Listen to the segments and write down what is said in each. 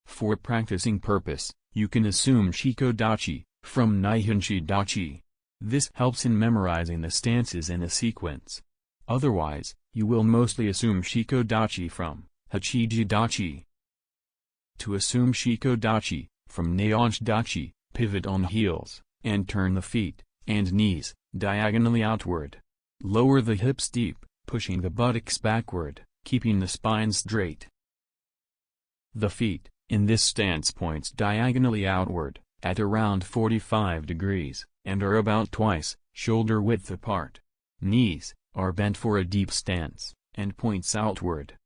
For practicing purpose, you can assume Shiko Dachi, from Nihonshi Dachi. This helps in memorizing the stances in a sequence. Otherwise, you will mostly assume Shiko Dachi from Hachiji Dachi. To assume Shiko Dachi, from Nihonshi Dachi, pivot on heels, and turn the feet and knees diagonally outward. Lower the hips deep, pushing the buttocks backward, keeping the spine straight. The feet, in this stance, points diagonally outward, at around 45 degrees, and are about twice shoulder width apart. Knees are bent for a deep stance, and points outward.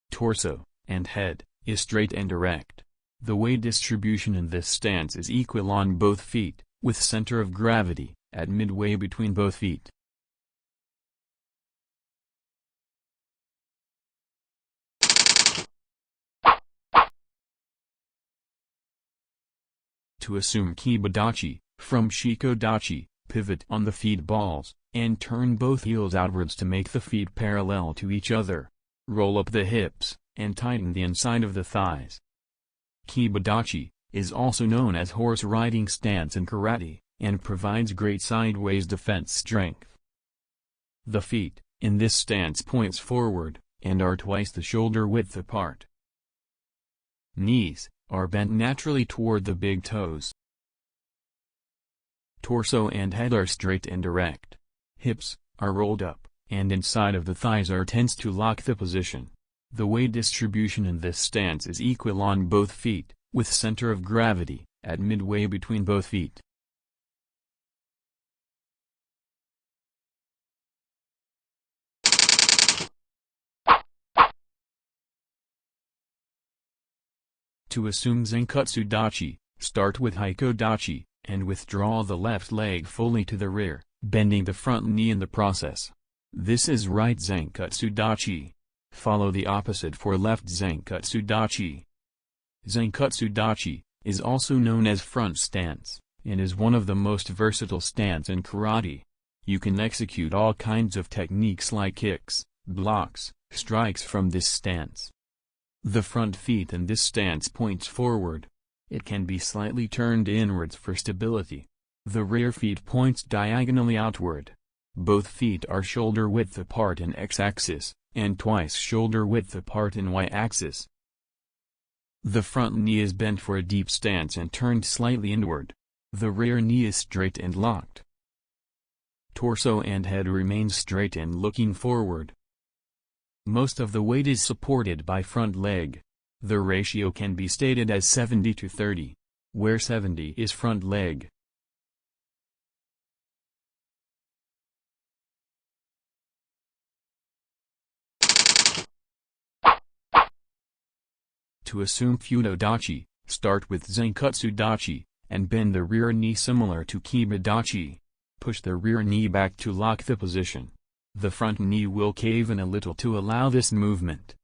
Torso and head is straight and erect. The weight distribution in this stance is equal on both feet, with center of gravity at midway between both feet. To assume Kiba Dachi, from Shiko Dachi, pivot on the feet balls, and turn both heels outwards to make the feet parallel to each other. Roll up the hips, and tighten the inside of the thighs. Kiba Dachi is also known as horse riding stance in karate, and provides great sideways defense strength. The feet, in this stance, points forward, and are twice the shoulder width apart. Knees are bent naturally toward the big toes. Torso and head are straight and erect. Hips are rolled up, and inside of the thighs are tense to lock the position. The weight distribution in this stance is equal on both feet, with center of gravity at midway between both feet. To assume Zenkutsu Dachi, start with Shiko Dachi, and withdraw the left leg fully to the rear, bending the front knee in the process. This is right Zenkutsu Dachi. Follow the opposite for left Zenkutsu Dachi. Zenkutsu Dachi is also known as front stance, and is one of the most versatile stance in karate. You can execute all kinds of techniques like kicks, blocks, strikes from this stance. The front feet in this stance points forward. It can be slightly turned inwards for stability. The rear feet points diagonally outward. Both feet are shoulder width apart in x-axis, and twice shoulder width apart in y-axis. The front knee is bent for a deep stance and turned slightly inward. The rear knee is straight and locked. Torso and head remain straight and looking forward. Most of the weight is supported by front leg. The ratio can be stated as 70-30, where 70 is front leg. To assume Fudo Dachi, start with Zenkutsu Dachi, and bend the rear knee similar to Kiba Dachi. Push the rear knee back to lock the position. The front knee will cave in a little to allow this movement.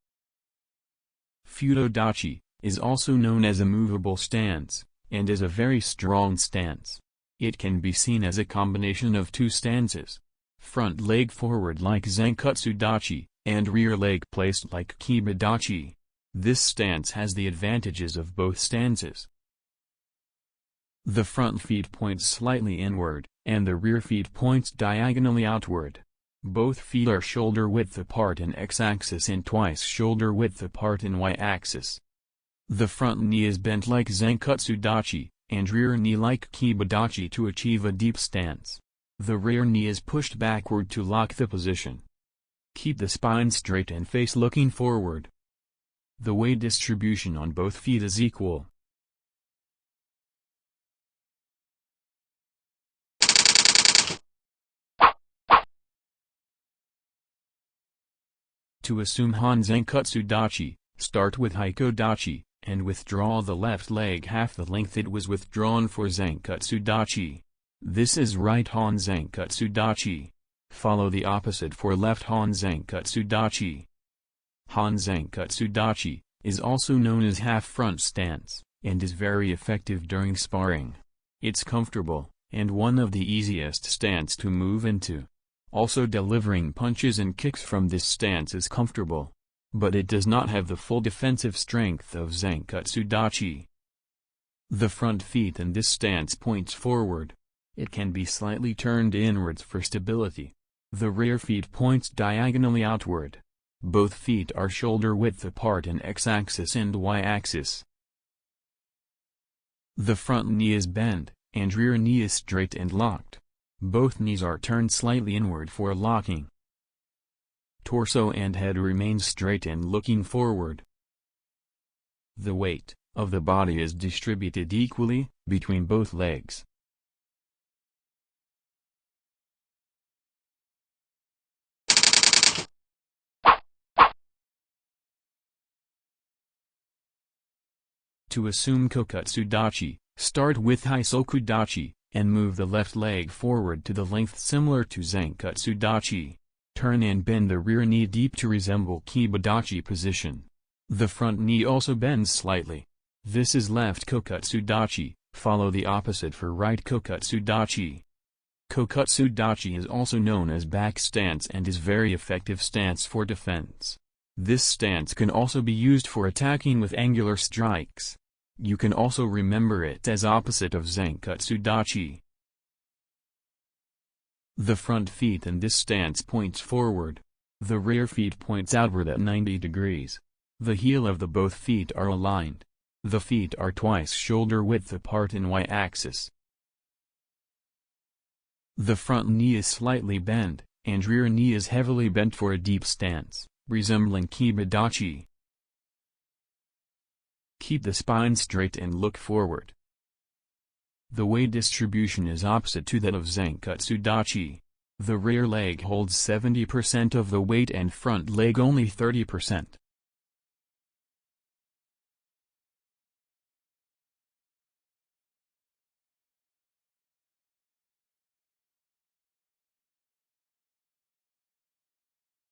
Fudo Dachi is also known as a movable stance, and is a very strong stance. It can be seen as a combination of two stances. Front leg forward like Zenkutsu Dachi, and rear leg placed like Kiba Dachi. This stance has the advantages of both stances. The front feet points slightly inward, and the rear feet points diagonally outward. Both feet are shoulder width apart in x-axis and twice shoulder width apart in y-axis. The front knee is bent like Zenkutsu Dachi, and rear knee like Kiba Dachi to achieve a deep stance. The rear knee is pushed backward to lock the position. Keep the spine straight and face looking forward. The weight distribution on both feet is equal. To assume Han Zenkutsu Dachi, start with Shiko Dachi, and withdraw the left leg half the length it was withdrawn for Zenkutsu Dachi. This is right Han Zenkutsu Dachi. Follow the opposite for left Han Zenkutsu Dachi. Han Zenkutsu Dachi is also known as half front stance, and is very effective during sparring. It's comfortable, and one of the easiest stance to move into. Also delivering punches and kicks from this stance is comfortable. but it does not have the full defensive strength of Zenkutsu Dachi. The front feet in this stance points forward. It can be slightly turned inwards for stability. The rear feet points diagonally outward. Both feet are shoulder width apart in x-axis and y-axis. The front knee is bent, and rear knee is straight and locked. Both knees are turned slightly inward for locking. Torso and head remain straight and looking forward. The weight of the body is distributed equally between both legs. To assume Kokutsu Dachi, start with Shiko Dachi, and move the left leg forward to the length similar to Zenkutsu Dachi. Turn and bend the rear knee deep to resemble Kiba Dachi position. The front knee also bends slightly. This is left Kokutsu Dachi, follow the opposite for right Kokutsu Dachi. Kokutsu Dachi is also known as back stance and is very effective stance for defense. This stance can also be used for attacking with angular strikes. You can also remember it as opposite of Zenkutsu Dachi. The front feet in this stance points forward. The rear feet points outward at 90 degrees. The heel of the both feet are aligned. The feet are twice shoulder width apart in y-axis. The front knee is slightly bent, and rear knee is heavily bent for a deep stance, resembling Kiba Dachi. Keep the spine straight and look forward. The weight distribution is opposite to that of Zenkutsu Dachi. The rear leg holds 70% of the weight and front leg only 30%.